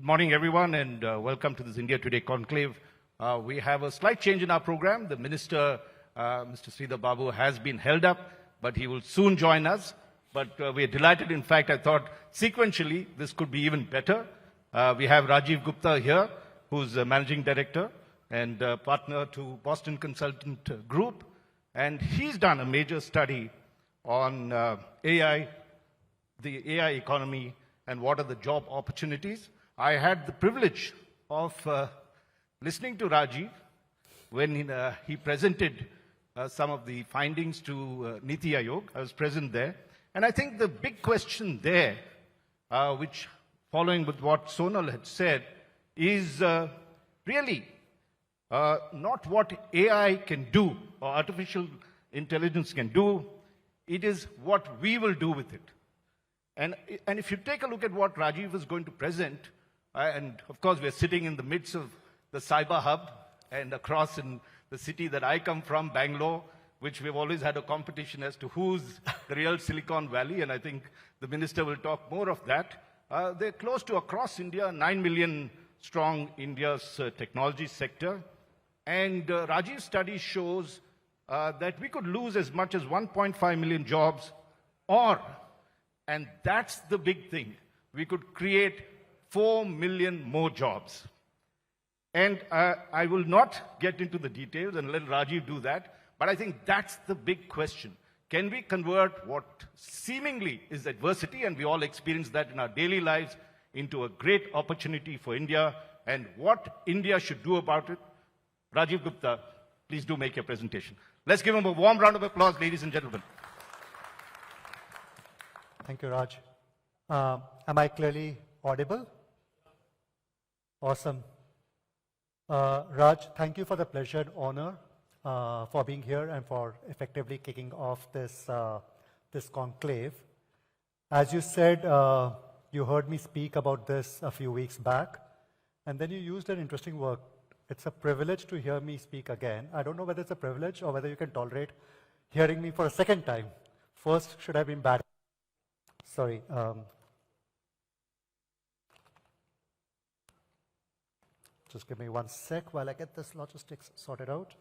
Good morning, everyone, and welcome to this India Today Conclave. We have a slight change in our program. The Minister, Mr. Sridhar Babu, has been held up, but he will soon join us. But we are delighted. In fact, I thought sequentially this could be even better. We have Rajiv Gupta here, who's a Managing Director and partner to Boston Consultant Group. And he's done a major study on AI, the AI economy, and what are the job opportunities. I had the privilege of listening to Rajiv when he presented some of the findings to NITI Aayog. I was present there. And I think the big question there, which following with what Sonal had said, is really not what AI can do or artificial intelligence can do. It is what we will do with it. And if you take a look at what Rajiv is going to present, and of course we're sitting in the midst of the cyber hub and across in the city that I come from, Bangalore, which we've always had a competition as to who's the real Silicon Valley, and I think the minister will talk more of that. They're close to, across India, 9 million strong India's technology sector. And Rajiv's study shows that we could lose as much as 1.5 million jobs, or, and that's the big thing, we could create 4 million more jobs. And I will not get into the details and let Rajiv do that, but I think that's the big question. Can we convert what seemingly is adversity, and we all experience that in our daily lives, into a great opportunity for India, and what India should do about it? Rajiv Gupta, please do make your presentation. Let's give him a warm round of applause, ladies and gentlemen. Thank you, Raj. Am I clearly audible? Awesome. Raj, thank you for the pleasure and honor for being here and for effectively kicking off this, this conclave. As you said, you heard me speak about this a few weeks back, and then you used an interesting word. It's a privilege to hear me speak again. I don't know whether it's a privilege or whether you can tolerate hearing me for a second time. First should have been bad. Sorry. Just give me 1 sec while I get this logistics sorted out.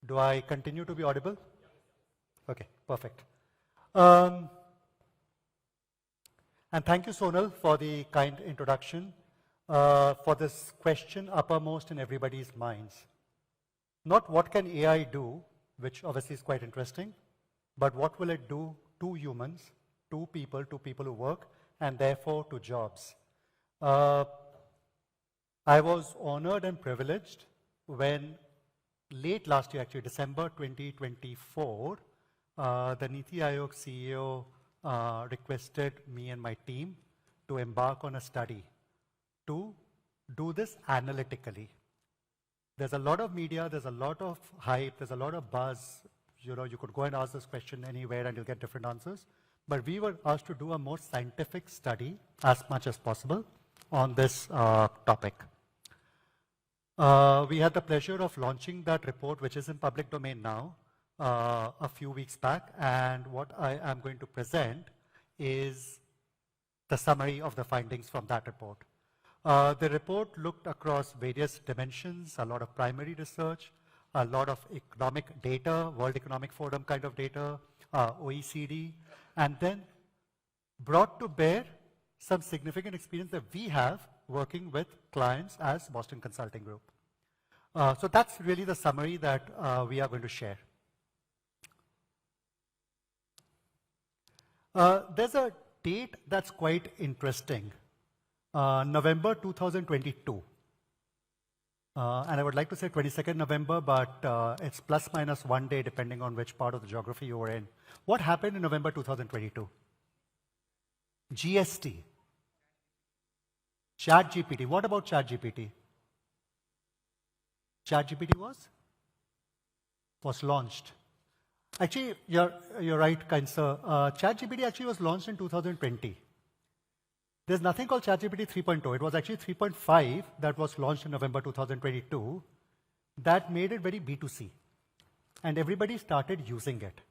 Do I continue to be audible? Okay, perfect. And thank you, Sonal, for the kind introduction, for this question uppermost in everybody's minds. Not what can AI do, which obviously is quite interesting, but what will it do to humans, to people who work, and therefore to jobs. I was honored and privileged when late last year, actually December 2024, the NITI Aayog CEO requested me and my team to embark on a study to do this analytically. There's a lot of media, there's a lot of hype, there's a lot of buzz. You know, you could go and ask this question anywhere and you'll get different answers. But we were asked to do a more scientific study as much as possible on this topic. We had the pleasure of launching that report, which is in public domain now, a few weeks back. And what I am going to present is the summary of the findings from that report. The report looked across various dimensions, a lot of primary research, a lot of economic data, World Economic Forum kind of data, OECD, and then brought to bear some significant experience that we have working with clients as Boston Consulting Group. So that's really the summary that we are going to share. There's a date that's quite interesting. November 2022. And I would like to say 22nd November, but it's plus minus 1 day depending on which part of the geography you were in. What happened in November 2022? GST. Chat GPT. What about Chat GPT? Chat GPT was launched. Actually, you're right, kind sir. Chat GPT actually was launched in 2020. There's nothing called ChatGPT 3.0. It was actually 3.5 that was launched in November 2022. That made it very B2C. and everybody started using it.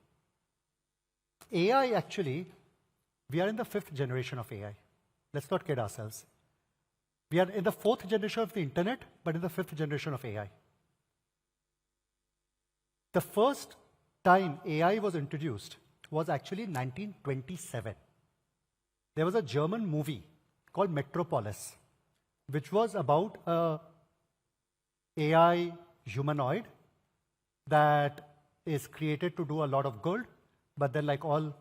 AI actually, we are in the 5th generation of AI. Let's not kid ourselves. We are in the 4th generation of the internet, but in the 5th generation of AI. The first time AI was introduced was actually 1927. There was a German movie called Metropolis, which was about a AI humanoid that is created to do a lot of good, but then like all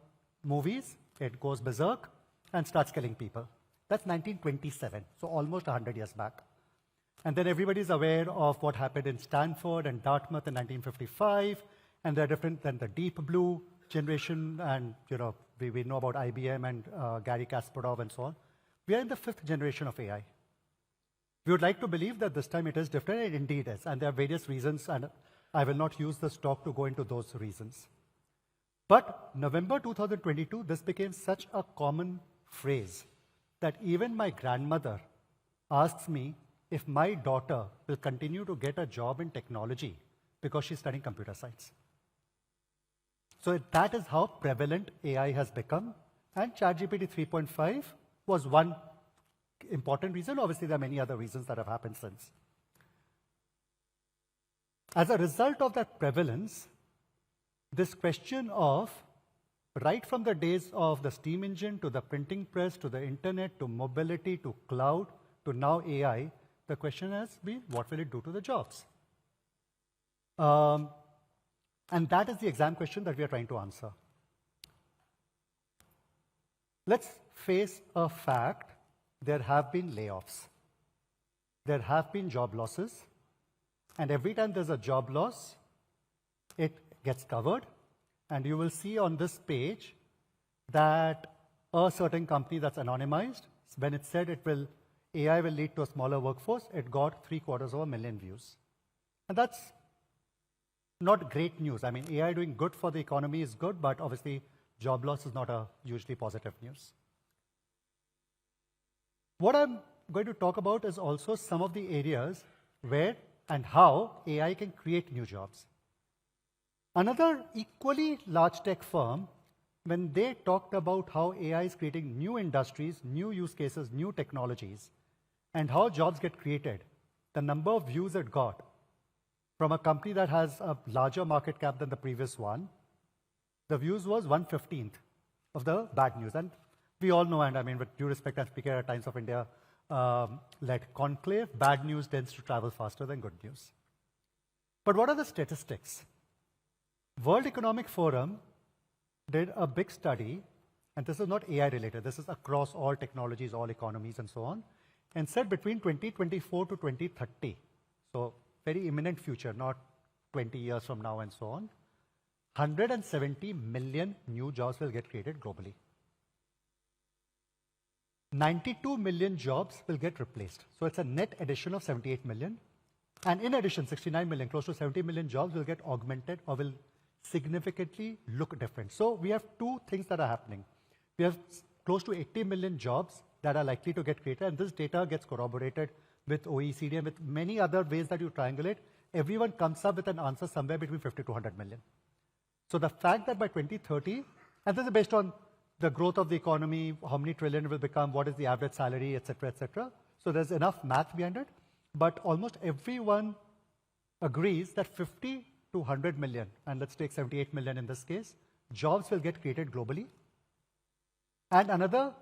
movies, it goes berserk and starts killing people. That's 1927, so almost 100 years back. And then everybody's aware of what happened in Stanford and Dartmouth in 1955, and they're different than the Deep Blue generation, and we know about IBM and Gary Kasparov and so on. We are in the 5th generation of AI. We would like to believe that this time it is different, and it indeed is. And there are various reasons, and I will not use this talk to go into those reasons. But November 2022, this became such a common phrase that even my grandmother asks me if my daughter will continue to get a job in technology because she's studying computer science. So that is how prevalent AI has become. And ChatGPT 3.5 was one important reason. Obviously, there are many other reasons that have happened since. As a result of that prevalence, this question of right from the days of the steam engine to the printing press to the internet to mobility to cloud to now AI, the question has been, what will it do to the jobs? And that is the exam question that we are trying to answer. Let's face a fact. There have been layoffs. There have been job losses. And every time there's a job loss, it gets covered. And you will see on this page that a certain company that's anonymized, when it said AI will lead to a smaller workforce, it got 750,000 views. And that's not great news. I mean, AI doing good for the economy is good, but obviously job loss is not a hugely positive news. What I'm going to talk about is also some of the areas where and how AI can create new jobs. Another equally large tech firm, when they talked about how AI is creating new industries, new use cases, new technologies, and how jobs get created, the number of views it got from a company that has a larger market cap than the previous one, the views was 1/15th of the bad news. And we all know, and I mean, with due respect, I'm speaking at Times of India led conclave, bad news tends to travel faster than good news. But what are the statistics? World Economic Forum did a big study, and this is not AI related, this is across all technologies, all economies, and so on, and said between 2024 to 2030, so very imminent future, not 20 years from now and so on, 170 million new jobs will get created globally. 92 million jobs will get replaced. So it's a net addition of 78 million. And in addition, 69 million, close to 70 million jobs will get augmented or will significantly look different. So we have two things that are happening. We have close to 80 million jobs that are likely to get created, and this data gets corroborated with OECD and with many other ways that you triangulate. Everyone comes up with an answer somewhere between 50 to 100 million. So the fact that by 2030, and this is based on the growth of the economy, how many trillion it will become, what is the average salary, et cetera, et cetera. So there's enough math behind it, but almost everyone agrees that 50 to 100 million, and let's take 78 million in this case, jobs will get created globally. And another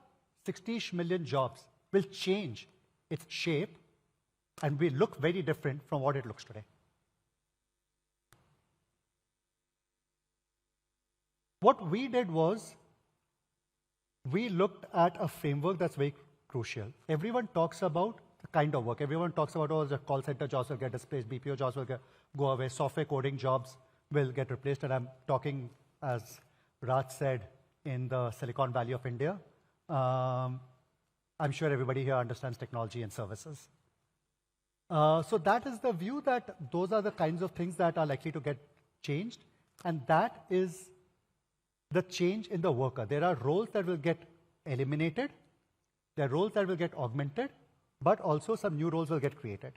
60-ish million jobs will change its shape and will look very different from what it looks today. What we did was, we looked at a framework that's very crucial. Everyone talks about the kind of work. Everyone talks about, oh, the call center jobs will get displaced, BPO jobs will go away, software coding jobs will get replaced. And I'm talking, as Raj said, in the Silicon Valley of India. I'm sure everybody here understands technology and services. So that is the view, that those are the kinds of things that are likely to get changed. And that is the change in the worker. There are roles that will get eliminated, there are roles that will get augmented, but also some new roles will get created.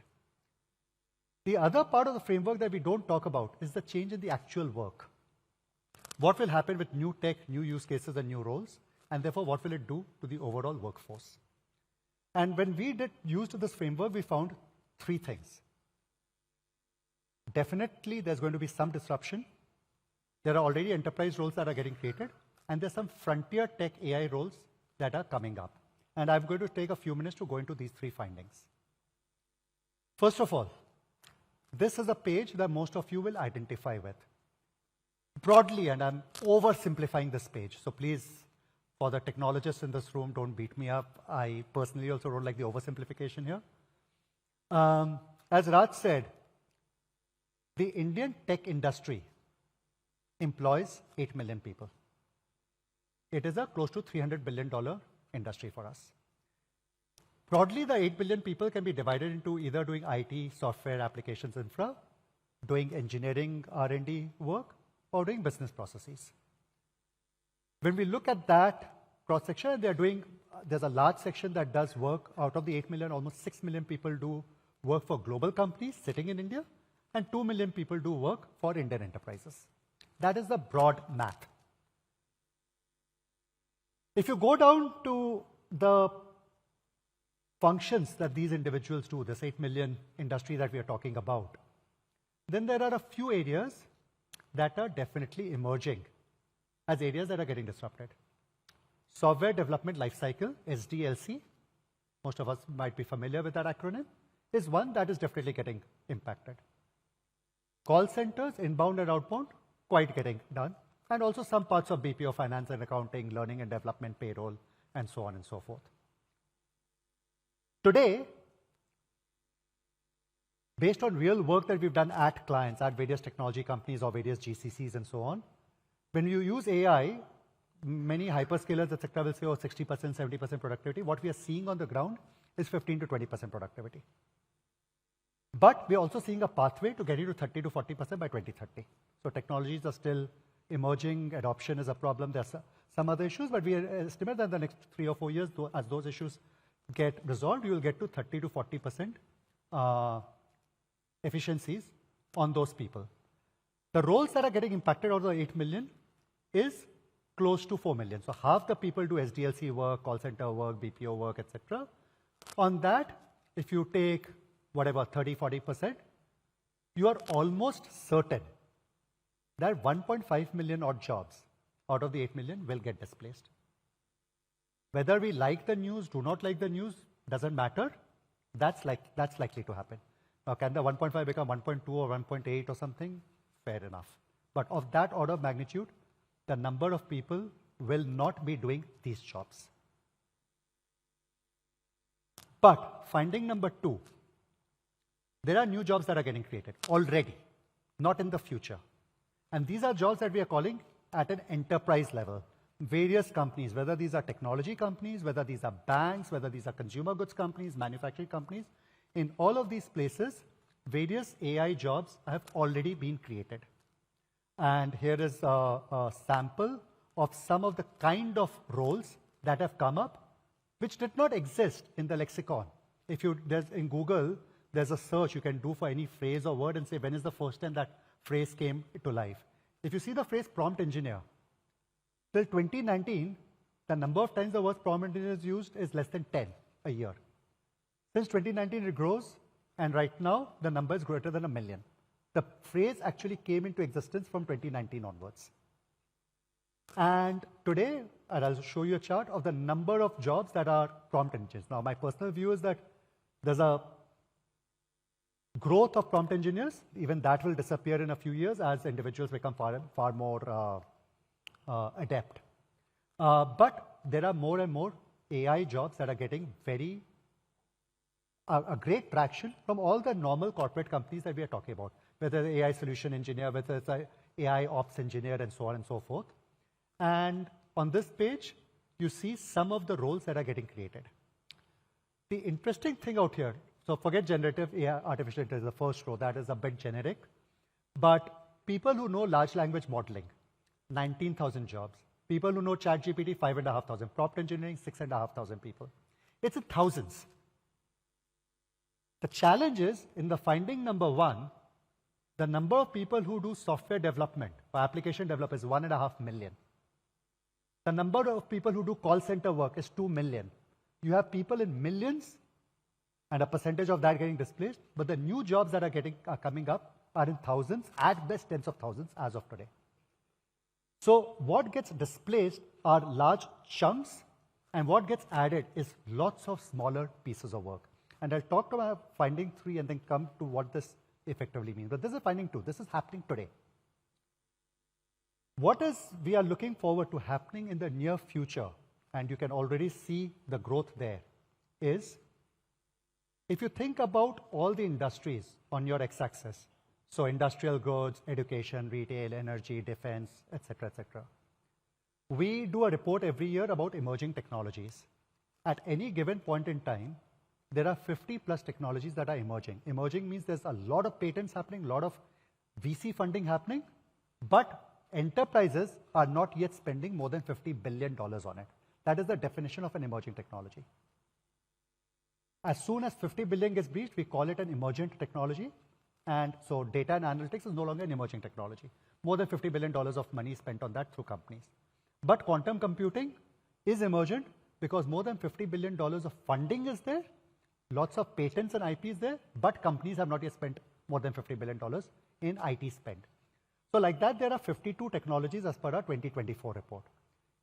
The other part of the framework that we don't talk about is the change in the actual work. What will happen with new tech, new use cases, and new roles, and therefore what will it do to the overall workforce? And when we did use this framework, we found three things. Definitely, there's going to be some disruption. There are already enterprise roles that are getting created, and there's some frontier tech AI roles that are coming up. And I'm going to take a few minutes to go into these three findings. First of all, this is a page that most of you will identify with. Broadly, and I'm oversimplifying this page, so please, for the technologists in this room, don't beat me up. I personally also don't like the oversimplification here. As Raj said, the Indian tech industry employs 8 million people. It is a close to $300 billion industry for us. Broadly, the 8 billion people can be divided into either doing IT, software, applications, infra, doing engineering, R&D work, or doing business processes. When we look at that cross-section, there's a large section that does work. Out of the 8 million, almost 6 million people do work for global companies sitting in India, and 2 million people do work for Indian enterprises. That is the broad math. If you go down to the functions that these individuals do, this 8 million industry that we are talking about, then there are a few areas that are definitely emerging as areas that are getting disrupted. Software Development Lifecycle, SDLC, most of us might be familiar with that acronym, is one that is definitely getting impacted. Call centers, inbound and outbound, quite getting done, and also some parts of BPO, finance and accounting, learning and development, payroll, and so on and so forth. Today, based on real work that we've done at clients, at various technology companies or various GCCs and so on, when you use AI, many hyperscalers, etc., will say, oh, 60%, 70% productivity. What we are seeing on the ground is 15 to 20% productivity. But we're also seeing a pathway to getting to 30 to 40% by 2030. So technologies are still emerging. Adoption is a problem. There's some other issues, but we estimate that in the next 3 or 4 years, as those issues get resolved, you will get to 30 to 40% efficiencies on those people. The roles that are getting impacted out of the 8 million is close to 4 million. So half the people do SDLC work, call center work, BPO work, etc. On that, if you take whatever, 30, 40%, you are almost certain that 1.5 million odd jobs out of the 8 million will get displaced. Whether we like the news, do not like the news, doesn't matter. That's likely to happen. Now, can the 1.5 become 1.2 or 1.8 or something? Fair enough. But of that order of magnitude, the number of people will not be doing these jobs. But finding number 2, there are new jobs that are getting created already, not in the future. And these are jobs that we are calling at an enterprise level. Various companies, whether these are technology companies, whether these are banks, whether these are consumer goods companies, manufacturing companies, in all of these places, various AI jobs have already been created. And here is a sample of some of the kind of roles that have come up, which did not exist in the lexicon. In Google, there's a search you can do for any phrase or word and say, when is the first time that phrase came to life? If you see the phrase prompt engineer, till 2019, the number of times the word prompt engineer is used is less than 10 a year. Since 2019, it grows, and right now, the number is greater than 1 million. The phrase actually came into existence from 2019 onwards. And today, I'll show you a chart of the number of jobs that are prompt engineers. Now, my personal view is that there's a growth of prompt engineers. Even that will disappear in a few years as individuals become far more adept. But there are more and more AI jobs that are getting a great traction from all the normal corporate companies that we are talking about, whether it's AI solution engineer, whether it's an AI ops engineer, and so on and so forth. And on this page, you see some of the roles that are getting created. The interesting thing out here, so forget generative AI, artificial intelligence, the first row, that is a bit generic. But people who know large language modeling, 19,000 jobs. People who know Chat GPT, 5,500. Prompt engineering, 6,500 people. It's in thousands. The challenge is, in the finding number 1, the number of people who do software development or application development is 1.5 million. The number of people who do call center work is 2 million. You have people in millions and a percentage of that getting displaced, but the new jobs that are coming up are in thousands, at best tens of thousands as of today. So what gets displaced are large chunks, and what gets added is lots of smaller pieces of work. And I'll talk about finding 3 and then come to what this effectively means. But this is finding 2. This is happening today. What is we are looking forward to happening in the near future, and you can already see the growth there, is if you think about all the industries on your x-axis, so industrial goods, education, retail, energy, defense, etc., etc. We do a report every year about emerging technologies. At any given point in time, there are 50 plus technologies that are emerging. Emerging means there's a lot of patents happening, a lot of VC funding happening, but enterprises are not yet spending more than $50 billion on it. That is the definition of an emerging technology. As soon as 50 billion gets breached, we call it an emergent technology. And so data and analytics is no longer an emerging technology. More than $50 billion of money spent on that through companies. But quantum computing is emergent because more than $50 billion of funding is there, lots of patents and IP is there, but companies have not yet spent more than $50 billion in IT spend. So like that, there are 52 technologies as per our 2024 report.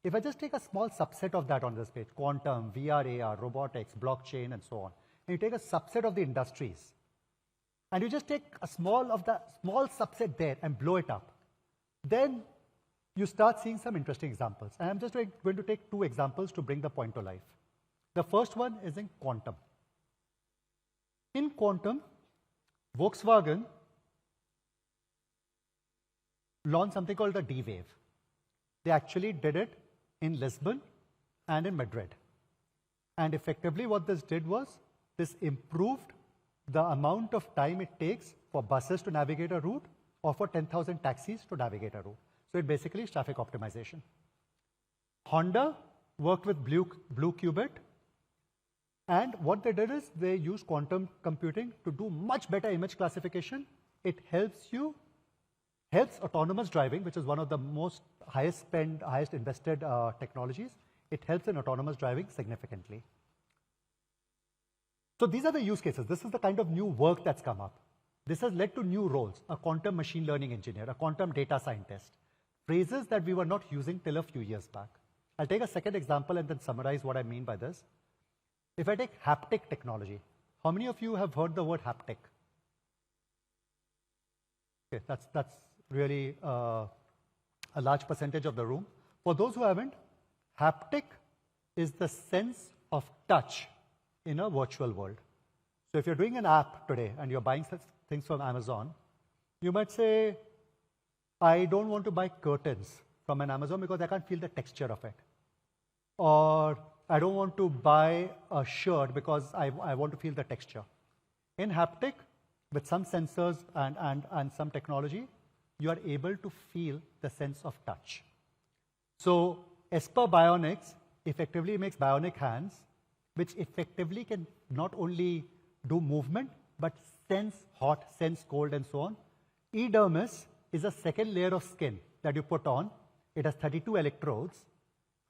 If I just take a small subset of that on this page, quantum, VR, AR, robotics, blockchain, and so on, and you take a subset of the industries, and you just take a small subset there and blow it up, then you start seeing some interesting examples. And I'm just going to take 2 examples to bring the point to life. The first one is in quantum. In quantum, Volkswagen launched something called the D-Wave. They actually did it in Lisbon and in Madrid. And effectively what this did was, this improved the amount of time it takes for buses to navigate a route or for 10,000 taxis to navigate a route. So it basically is traffic optimization. Honda worked with Blue Qubit, and what they did is they used quantum computing to do much better image classification. It helps autonomous driving, which is one of the most highest invested technologies. It helps in autonomous driving significantly. So these are the use cases. This is the kind of new work that's come up. This has led to new roles: a quantum machine learning engineer, a quantum data scientist, phrases that we were not using till a few years back. I'll take a second example and then summarize what I mean by this. If I take haptic technology, how many of you have heard the word haptic? Okay, that's really a large percentage of the room. For those who haven't, haptic is the sense of touch in a virtual world. So if you're doing an app today and you're buying such things from Amazon, you might say, I don't want to buy curtains from an Amazon because I can't feel the texture of it. Or I don't want to buy a shirt because I want to feel the texture. In haptic, with some sensors and some technology, you are able to feel the sense of touch. So Esper Bionics effectively makes bionic hands, which effectively can not only do movement, but sense hot, sense cold, and so on. Edermis is a second layer of skin that you put on. It has 32 electrodes,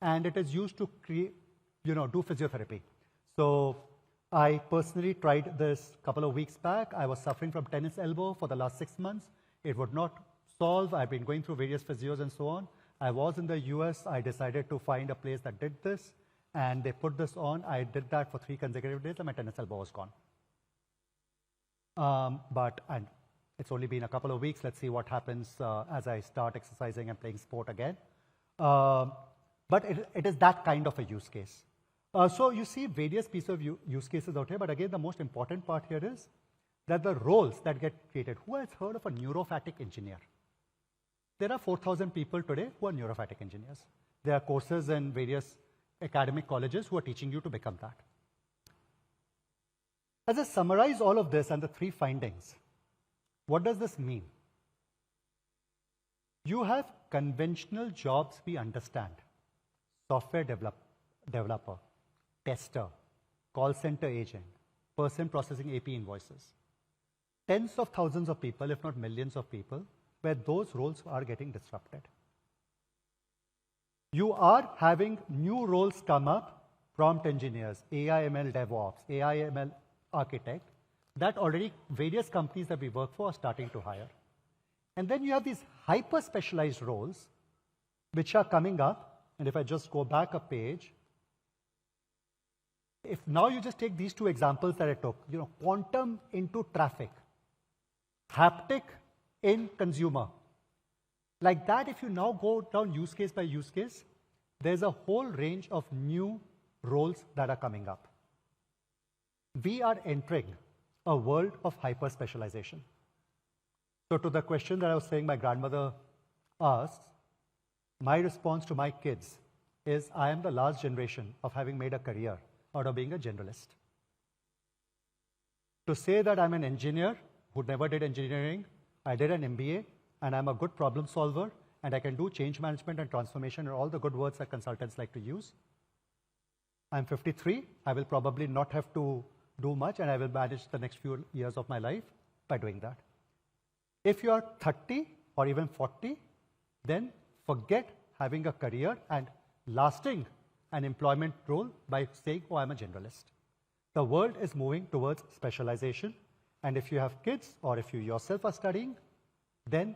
and it is used to create, do physiotherapy. So I personally tried this a couple of weeks back. I was suffering from tennis elbow for the last 6 months. It would not solve. I've been going through various physios and so on. I was in the US. I decided to find a place that did this, and they put this on. I did that for 3 consecutive days, and my tennis elbow was gone. And it's only been a couple of weeks. Let's see what happens as I start exercising and playing sport again. But it is that kind of a use case. So you see various pieces of use cases out here, but again, the most important part here is that the roles that get created. Who has heard of a neurophatic engineer? There are 4,000 people today who are neurophatic engineers. There are courses in various academic colleges who are teaching you to become that. As I summarize all of this and the 3 findings, what does this mean? You have conventional jobs we understand: software developer, tester, call center agent, person processing AP invoices. Tens of thousands of people, if not millions of people, where those roles are getting disrupted. You are having new roles come up, prompt engineers, AI/ML DevOps, AI/ML architect, that already various companies that we work for are starting to hire. And then you have these hyper-specialized roles which are coming up, and if I just go back a page, if now you just take these two examples that I took, quantum into traffic, haptic in consumer. Like that, if you now go down use case by use case, there's a whole range of new roles that are coming up. We are entering a world of hyper-specialization. So to the question that I was saying my grandmother asked, my response to my kids is I am the last generation of having made a career out of being a generalist. To say that I'm an engineer who never did engineering, I did an MBA, and I'm a good problem solver, and I can do change management and transformation and all the good words that consultants like to use. I'm 53. I will probably not have to do much, and I will manage the next few years of my life by doing that. If you are 30 or even 40, then forget having a career and lasting an employment role by saying, oh, I'm a generalist. The world is moving towards specialization, and if you have kids or if you yourself are studying, then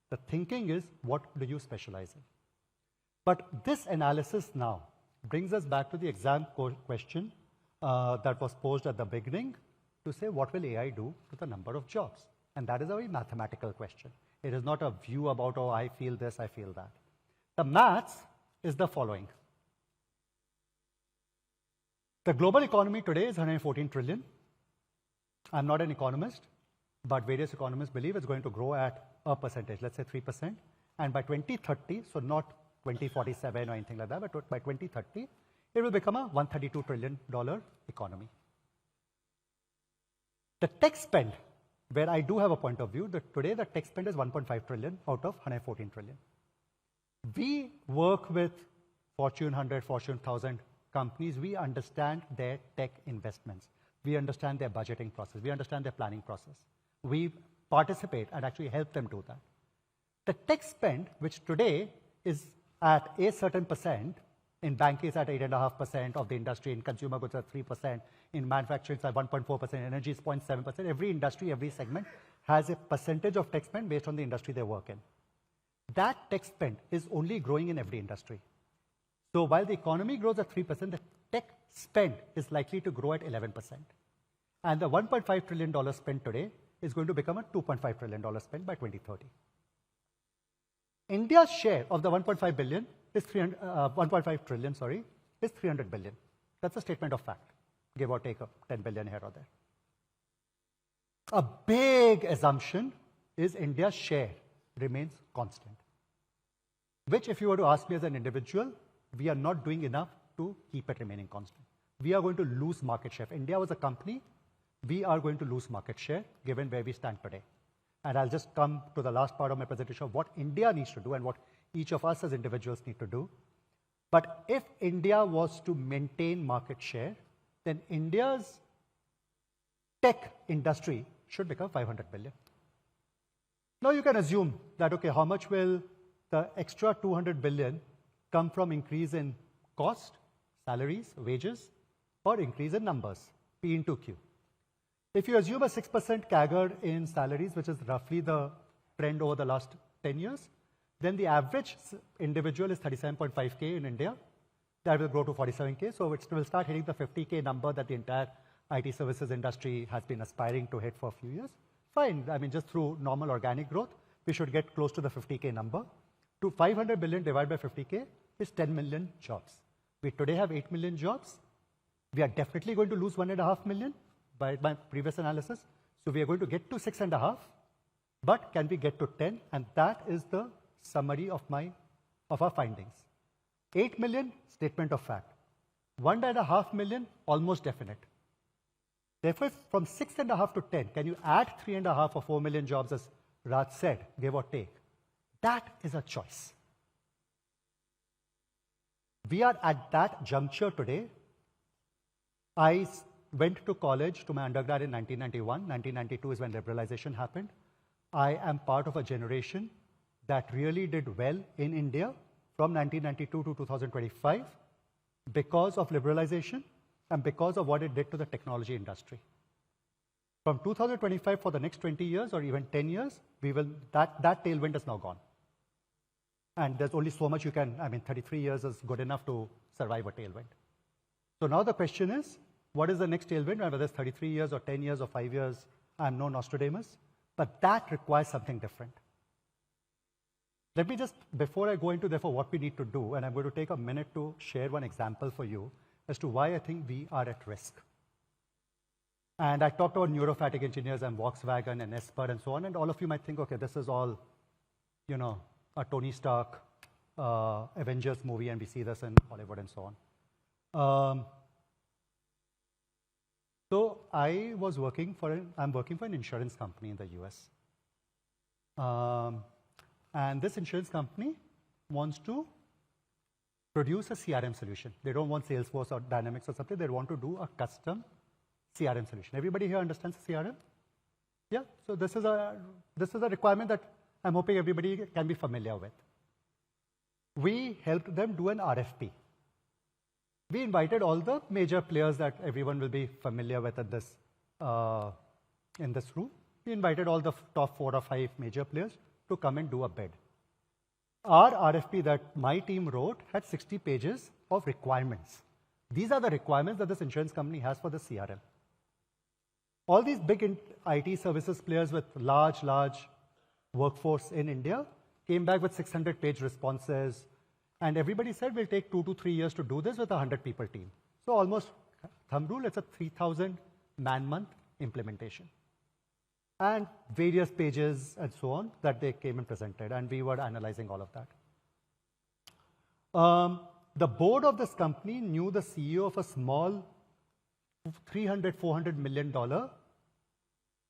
the thinking is, what do you specialize in? But this analysis now brings us back to the exam question that was posed at the beginning to say, what will AI do to the number of jobs? And that is a very mathematical question. It is not a view about, oh, I feel this, I feel that. The maths is the following. The global economy today is 114 trillion. I'm not an economist, but various economists believe it's going to grow at a percentage, let's say 3%. And by 2030, so not 2047 or anything like that, but by 2030, it will become a $132 trillion economy. The tech spend, where I do have a point of view, that today the tech spend is 1.5 trillion out of 114 trillion. We work with Fortune 100, Fortune 1000 companies. We understand their tech investments. We understand their budgeting process. We understand their planning process. We participate and actually help them do that. The tech spend, which today is at a certain percent, in banking is at 8.5% of the industry, in consumer goods at 3%, in manufacturing it's at 1.4%, energy is 0.7%. Every industry, every segment has a percentage of tech spend based on the industry they work in. That tech spend is only growing in every industry. So while the economy grows at 3%, the tech spend is likely to grow at 11%. And the $1.5 trillion spend today is going to become a $2.5 trillion spend by 2030. India's share of the 1.5 billion is 1.5 trillion, is 300 billion. That's a statement of fact, give or take 10 billion here or there. A big assumption is India's share remains constant, which if you were to ask me as an individual, we are not doing enough to keep it remaining constant. We are going to lose market share. If India was a company, we are going to lose market share given where we stand today. And I'll just come to the last part of my presentation of what India needs to do and what each of us as individuals need to do. But if India was to maintain market share, then India's tech industry should become 500 billion. Now you can assume that, okay, how much will the extra 200 billion come from increase in cost, salaries, wages, or increase in numbers, P into Q? If you assume a 6% CAGR in salaries, which is roughly the trend over the last 10 years, then the average individual is 37.5K in India. That will grow to 47K. So it will start hitting the 50K number that the entire IT services industry has been aspiring to hit for a few years. Fine. I mean, just through normal organic growth, we should get close to the 50K number. To 500 billion divided by 50K is 10 million jobs. We today have 8 million jobs. We are definitely going to lose 1.5 million by my previous analysis. So we are going to get to 6.5, but can we get to 10? And that is the summary of our findings. 8 million, statement of fact. 1.5 million, almost definite. Therefore, from 6.5 to 10, can you add 3.5 or 4 million jobs, as Raj said, give or take? That is a choice. We are at that juncture today. I went to college to my undergrad in 1991. 1992 is when liberalization happened. I am part of a generation that really did well in India from 1992 to 2025 because of liberalization and because of what it did to the technology industry. From 2025 for the next 20 years or even 10 years, that tailwind is now gone. And there's only so much you can, 33 years is good enough to survive a tailwind. So now the question is, what is the next tailwind? Whether it's 33 years or 10 years or 5 years, I'm no Nostradamus, but that requires something different. Let me just, before I go into therefore what we need to do, and I'm going to take a minute to share one example for you as to why I think we are at risk. And I talked about neurophatic engineers and Volkswagen and Esper and so on, and all of you might think, okay, this is all, a Tony Stark Avengers movie, and we see this in Hollywood and so on. So I'm working for an insurance company in the US. And this insurance company wants to produce a CRM solution. They don't want Salesforce or Dynamics or something. They want to do a custom CRM solution. Everybody here understands CRM? Yeah, so this is a requirement that I'm hoping everybody can be familiar with. We helped them do an RFP. We invited all the major players that everyone will be familiar with at this, in this room. We invited all the top 4 or 5 major players to come and do a bid. Our RFP that my team wrote had 60 pages of requirements. These are the requirements that this insurance company has for the CRM. All these big IT services players with large workforce in India came back with 600-page responses, and everybody said we'll take 2 to 3 years to do this with a 100-people team. So almost, thumb rule, it's a 3,000 man-month implementation. And various pages and so on that they came and presented, and we were analyzing all of that. The board of this company knew the CEO of a small $300–400 million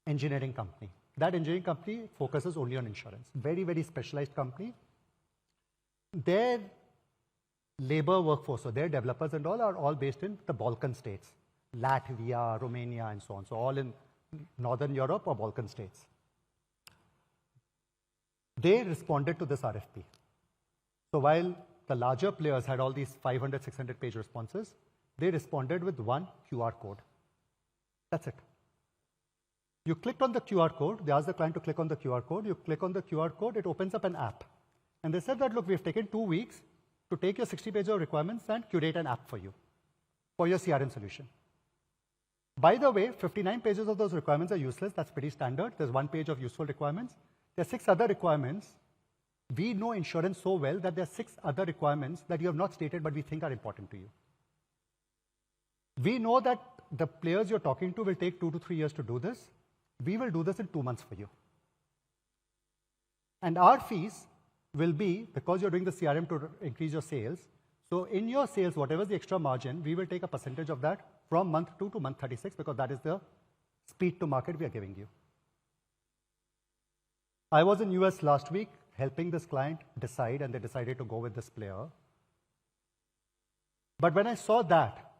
engineering company. That engineering company focuses only on insurance. Very, very specialized company. Their labor workforce, so their developers and all, are all based in the Balkan states, Latvia, Romania, and so on. So all in Northern Europe or Balkan states. They responded to this RFP. So while the larger players had all these 500, 600-page responses, they responded with one QR code. That's it. You clicked on the QR code. They asked the client to click on the QR code. You click on the QR code, it opens up an app. And they said that, look, we've taken 2 weeks to take your 60 pages of requirements and curate an app for you, for your CRM solution. By the way, 59 pages of those requirements are useless. That's pretty standard. There's 1 page of useful requirements. There are 6 other requirements. We know insurance so well that there are 6 other requirements that you have not stated but we think are important to you. We know that the players you're talking to will take 2 to 3 years to do this. We will do this in 2 months for you. And our fees will be, because you're doing the CRM to increase your sales, so in your sales, whatever is the extra margin, we will take a percentage of that from month 2 to month 36, because that is the speed to market we are giving you. I was in US last week helping this client decide, and they decided to go with this player. But when I saw that,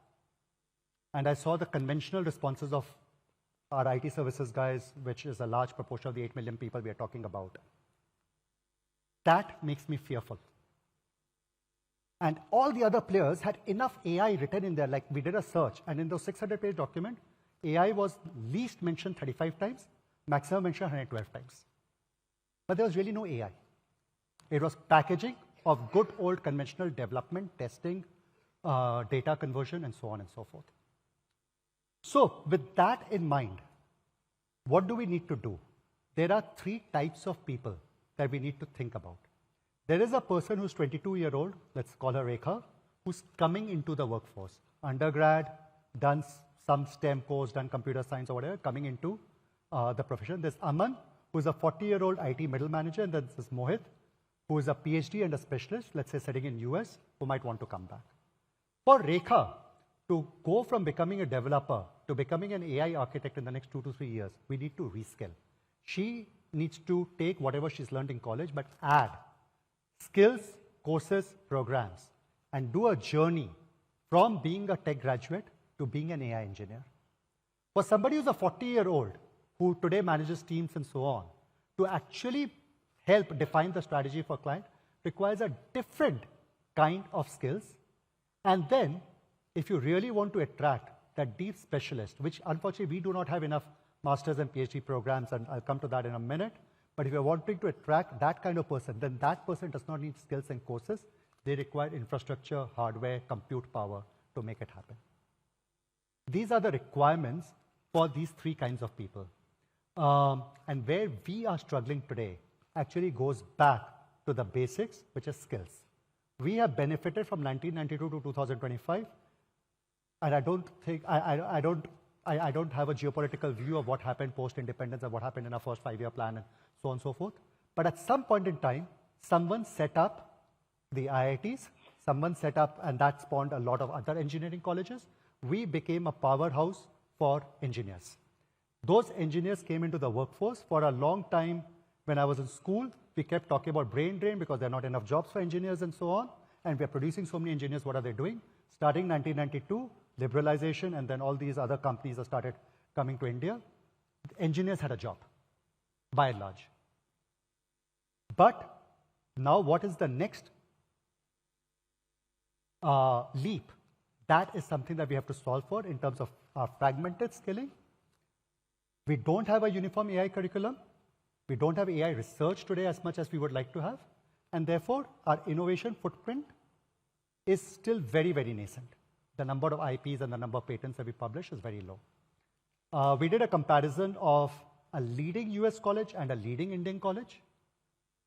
and I saw the conventional responses of our IT services guys, which is a large proportion of the 8 million people we are talking about, that makes me fearful. And all the other players had enough AI written in there, like we did a search, and in those 600-page document, AI was least mentioned 35 times, maximum mentioned 112 times. But there was really no AI. It was packaging of good old conventional development, testing, data conversion, and so on and so forth. So with that in mind, what do we need to do? There are 3 types of people that we need to think about. There is a person who's 22-year-old, let's call her Rekha, who's coming into the workforce. Undergrad, done some STEM course, done computer science or whatever, coming into the profession. There's Aman, who's a 40-year-old IT middle manager, and then there's Mohit, who is a PhD and a specialist, let's say sitting in US, who might want to come back. For Rekha to go from becoming a developer to becoming an AI architect in the next 2 to 3 years, we need to reskill. She needs to take whatever she's learned in college, but add skills, courses, programs, and do a journey from being a tech graduate to being an AI engineer. For somebody who's a 40-year-old who today manages teams and so on, to actually help define the strategy for a client requires a different kind of skills. And then, if you really want to attract that deep specialist, which unfortunately we do not have enough master's and PhD programs, and I'll come to that in a minute, but if you're wanting to attract that kind of person, then that person does not need skills and courses. They require infrastructure, hardware, compute power to make it happen. These are the requirements for these three kinds of people. And where we are struggling today actually goes back to the basics, which is skills. We have benefited from 1992 to 2025, and I don't have a geopolitical view of what happened post-independence and what happened in our first 5-year plan and so on and so forth. But at some point in time, someone set up the IITs, someone set up, and that spawned a lot of other engineering colleges. We became a powerhouse for engineers. Those engineers came into the workforce. For a long time, when I was in school, we kept talking about brain drain because there are not enough jobs for engineers and so on. And we're producing so many engineers. What are they doing? Starting 1992, liberalization, and then all these other companies have started coming to India. Engineers had a job, by and large. But now what is the next leap? That is something that we have to solve for in terms of our fragmented skilling. We don't have a uniform AI curriculum. We don't have AI research today as much as we would like to have. And therefore, our innovation footprint is still very, very nascent. The number of IPs and the number of patents that we publish is very low. We did a comparison of a leading US college and a leading Indian college.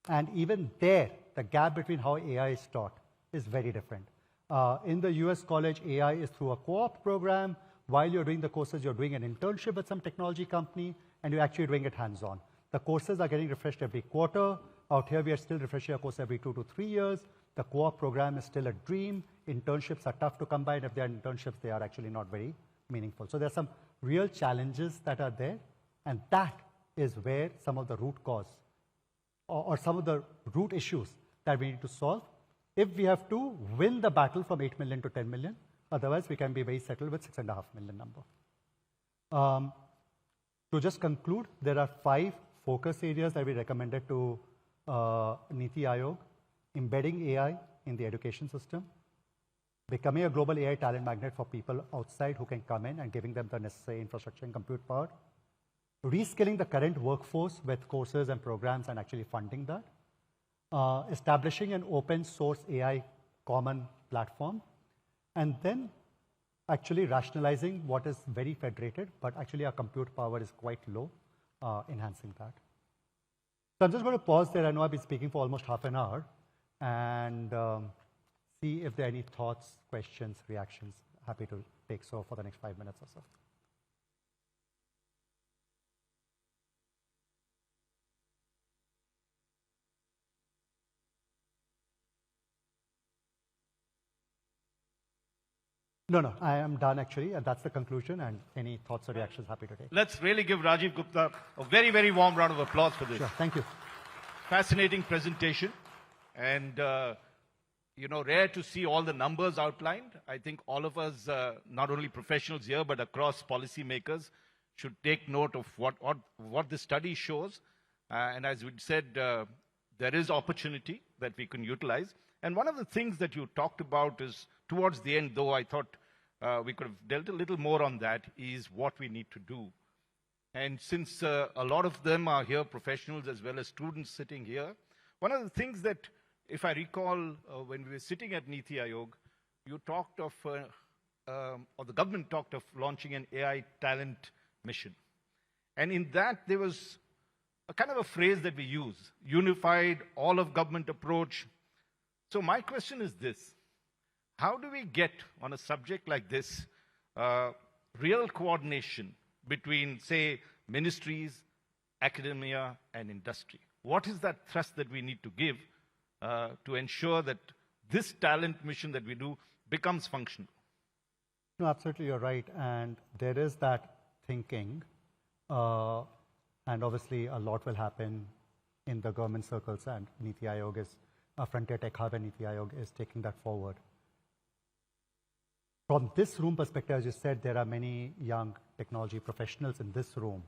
And even there, the gap between how AI is taught is very different. In the US college, AI is through a co-op program. While you're doing the courses, you're doing an internship with some technology company, and you're actually doing it hands-on. The courses are getting refreshed every quarter. Out here, we are still refreshing our course every 2 to 3 years. The co-op program is still a dream. Internships are tough to come by, and if they are internships, they are actually not very meaningful. So there are some real challenges that are there, and that is where some of the root cause or some of the root issues that we need to solve if we have to win the battle from 8 million to 10 million. Otherwise, we can be very settled with 6.5 million number. To just conclude, there are 5 focus areas that we recommended to NITI Aayog: embedding AI in the education system, becoming a global AI talent magnet for people outside who can come in and giving them the necessary infrastructure and compute power, reskilling the current workforce with courses and programs and actually funding that, establishing an open source AI common platform, and then actually rationalizing what is very federated, but actually our compute power is quite low, enhancing that. So I'm just going to pause there. I know I've been speaking for almost half an hour, and see if there are any thoughts, questions, reactions. Happy to take so for the next 5 minutes or so. No, I am done actually, and that's the conclusion, and any thoughts or reactions, happy to take. Let's really give Rajiv Gupta a very, very warm round of applause for this. Sure, thank you. Fascinating presentation, and rare to see all the numbers outlined. I think all of us, not only professionals here, but across policymakers, should take note of what the study shows. And as we said, there is opportunity that we can utilize. And one of the things that you talked about is, towards the end, though I thought we could have dealt a little more on that, is what we need to do. And since a lot of them are here, professionals as well as students sitting here, one of the things that, if I recall, when we were sitting at NITI Aayog, you talked of, or the government talked of launching an AI talent mission. And in that, there was a kind of a phrase that we use, unified, all of government approach. So my question is this: how do we get, on a subject like this, real coordination between, say, ministries, academia, and industry? What is that thrust that we need to give to ensure that this talent mission that we do becomes functional? No, absolutely, you're right. And there is that thinking, and obviously a lot will happen in the government circles, and NITI Aayog is, Frontier Tech Hub and NITI Aayog is taking that forward. From this room perspective, as you said, there are many young technology professionals in this room.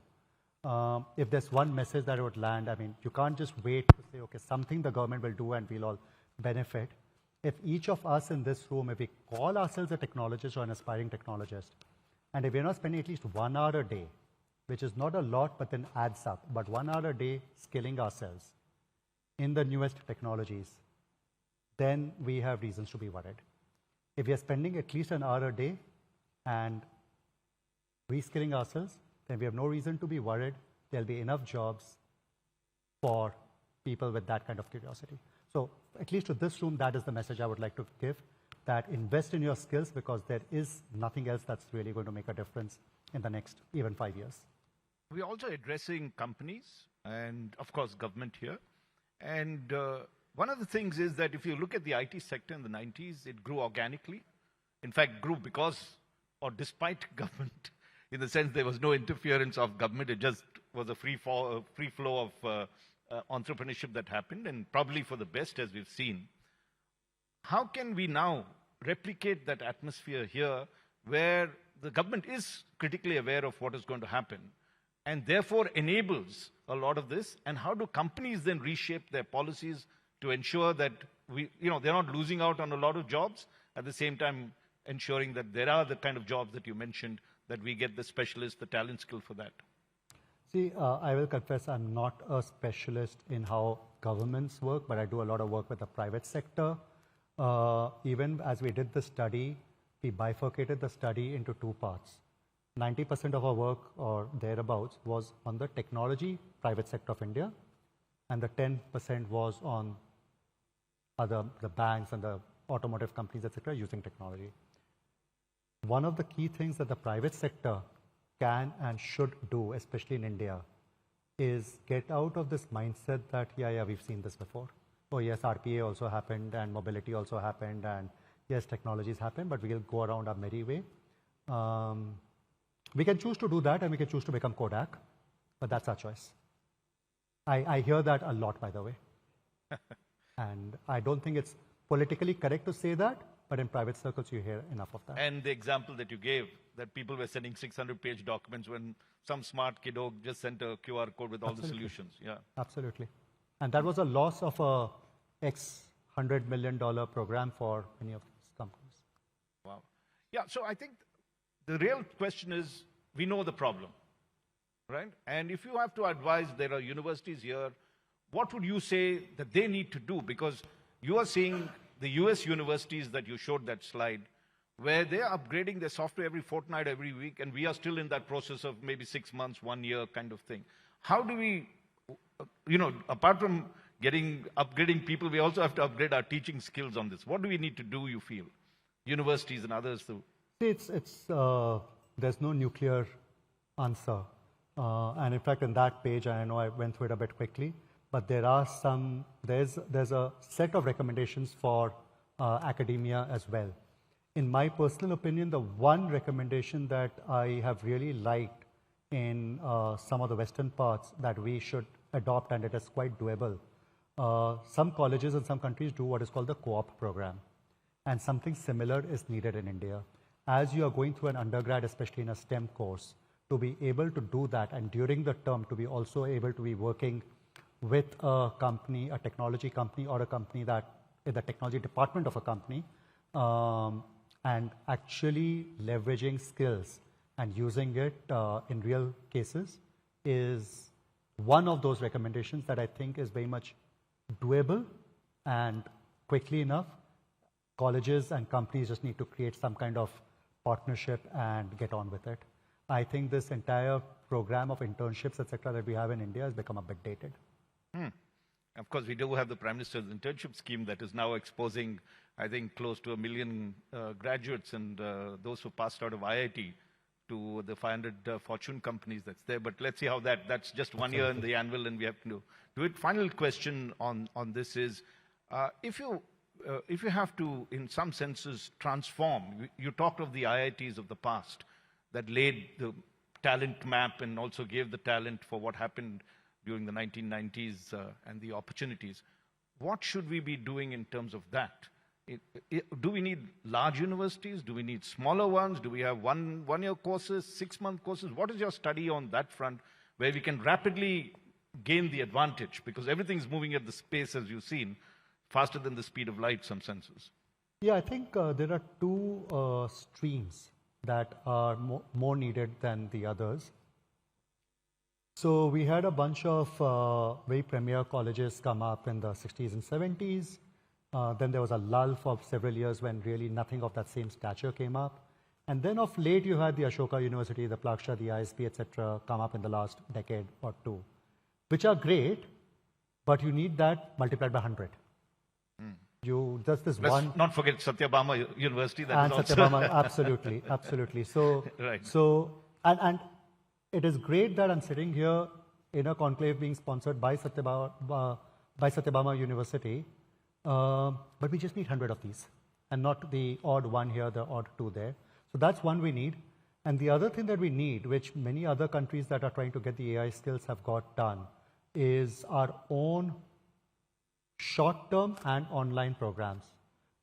If there's one message that would land, I mean, you can't just wait to say, okay, something the government will do and we'll all benefit. If each of us in this room, if we call ourselves a technologist or an aspiring technologist, and if we're not spending at least 1 hour a day, which is not a lot, but then adds up, but 1 hour a day skilling ourselves in the newest technologies, then we have reasons to be worried. If we are spending at least an hour a day and reskilling ourselves, then we have no reason to be worried. There'll be enough jobs for people with that kind of curiosity. So at least to this room, that is the message I would like to give, that invest in your skills because there is nothing else that's really going to make a difference in the next even 5 years. We're also addressing companies and, of course, government here. And one of the things is that if you look at the IT sector in the 90s, it grew organically. In fact, grew because or despite government, in the sense there was no interference of government. It just was a free flow of entrepreneurship that happened, and probably for the best, as we've seen. How can we now replicate that atmosphere here where the government is critically aware of what is going to happen and therefore enables a lot of this? And how do companies then reshape their policies to ensure that they're not losing out on a lot of jobs, at the same time ensuring that there are the kind of jobs that you mentioned, that we get the specialists, the talent skill for that? See, I will confess I'm not a specialist in how governments work, but I do a lot of work with the private sector. Even as we did the study, we bifurcated the study into 2 parts. 90% of our work, or thereabouts, was on the technology private sector of India, and the 10% was on the banks and the automotive companies, etc., using technology. One of the key things that the private sector can and should do, especially in India, is get out of this mindset that, yeah, we've seen this before. Oh yes, RPA also happened, and mobility also happened, and yes, technologies happen, but we'll go around our merry way. We can choose to do that, and we can choose to become Kodak, but that's our choice. I hear that a lot, by the way. And I don't think it's politically correct to say that, but in private circles, you hear enough of that. And the example that you gave, that people were sending 600-page documents when some smart kiddo just sent a QR code with all the solutions. Yeah, absolutely. And that was a loss of a $100 million program for many of these companies. Wow. Yeah, so I think the real question is, we know the problem, right? And if you have to advise, there are universities here, what would you say that they need to do? Because you are seeing the US universities that you showed that slide, where they're upgrading their software every fortnight, every week, and we are still in that process of maybe 6 months, 1 year kind of thing. How do we, apart from upgrading people, we also have to upgrade our teaching skills on this. What do we need to do, you feel? Universities and others too. There's no nuclear answer. And in fact, in that page, I know I went through it a bit quickly, but there's a set of recommendations for academia as well. In my personal opinion, the one recommendation that I have really liked in some of the Western parts that we should adopt, and it is quite doable. Some colleges in some countries do what is called the co-op program, and something similar is needed in India. As you are going through an undergrad, especially in a STEM course, to be able to do that, and during the term to be also able to be working with a company, a technology company, or a company that in the technology department of a company, and actually leveraging skills and using it in real cases is one of those recommendations that I think is very much doable and quickly enough. Colleges and companies just need to create some kind of partnership and get on with it. I think this entire program of internships, etc., that we have in India has become a bit dated. Of course, we do have the Prime Minister's internship scheme that is now exposing, I think, close to 1 million graduates and those who passed out of IIT to the 500 fortune companies that's there. But let's see how that's just 1 year in the annual, and we have to do it. Final question on this is, if you have to, in some senses, transform, you talked of the IITs of the past that laid the talent map and also gave the talent for what happened during the 1990s and the opportunities. What should we be doing in terms of that? Do we need large universities? Do we need smaller ones? Do we have one-year courses, 6-month courses? What is your study on that front where we can rapidly gain the advantage? Because everything's moving at the pace, as you've seen, faster than the speed of light, some senses. Yeah, I think there are two streams that are more needed than the others. So we had a bunch of very premier colleges come up in the 60s and 70s. Then there was a lull for several years when really nothing of that same stature came up. And then of late, you had the Ashoka University, the Plaksha, the ISB, etc., come up in the last decade or two, which are great, but you need that multiplied by 100. You just this Let's one. not forget Satyabama University. That And is also Satyabama, absolutely, absolutely. So, Right. and it is great that I'm sitting here in a conclave being sponsored by Satyabama University, but we just need 100 of these, and not the odd one here, the odd two there. So that's one we need. And the other thing that we need, which many other countries that are trying to get the AI skills have got done, is our own short-term and online programs.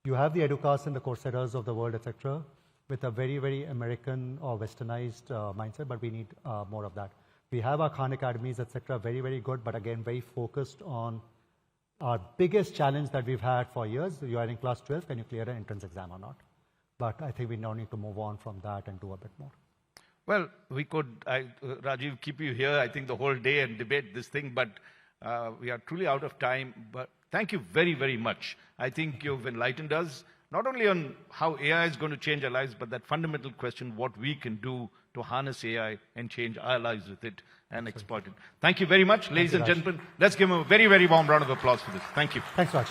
You have the Educast and the Coursera's of the world, etc., with a very, very American or westernized mindset, but we need more of that. We have our Khan Academies, etc., very, very good, but again, very focused on our biggest challenge that we've had for years. You are in class 12, can you clear an entrance exam or not? But I think we now need to move on from that and do a bit more. Well, we could, Rajiv, keep you here, I think, the whole day and debate this thing, but we are truly out of time. But thank you very, very much. I think you've enlightened us, not only on how AI is going to change our lives, but that fundamental question, what we can do to harness AI and change our lives with it and exploit it. Thank you very much, ladies and gentlemen. Let's give them a very, very warm round of applause for this. Thank you. Thanks, Raj.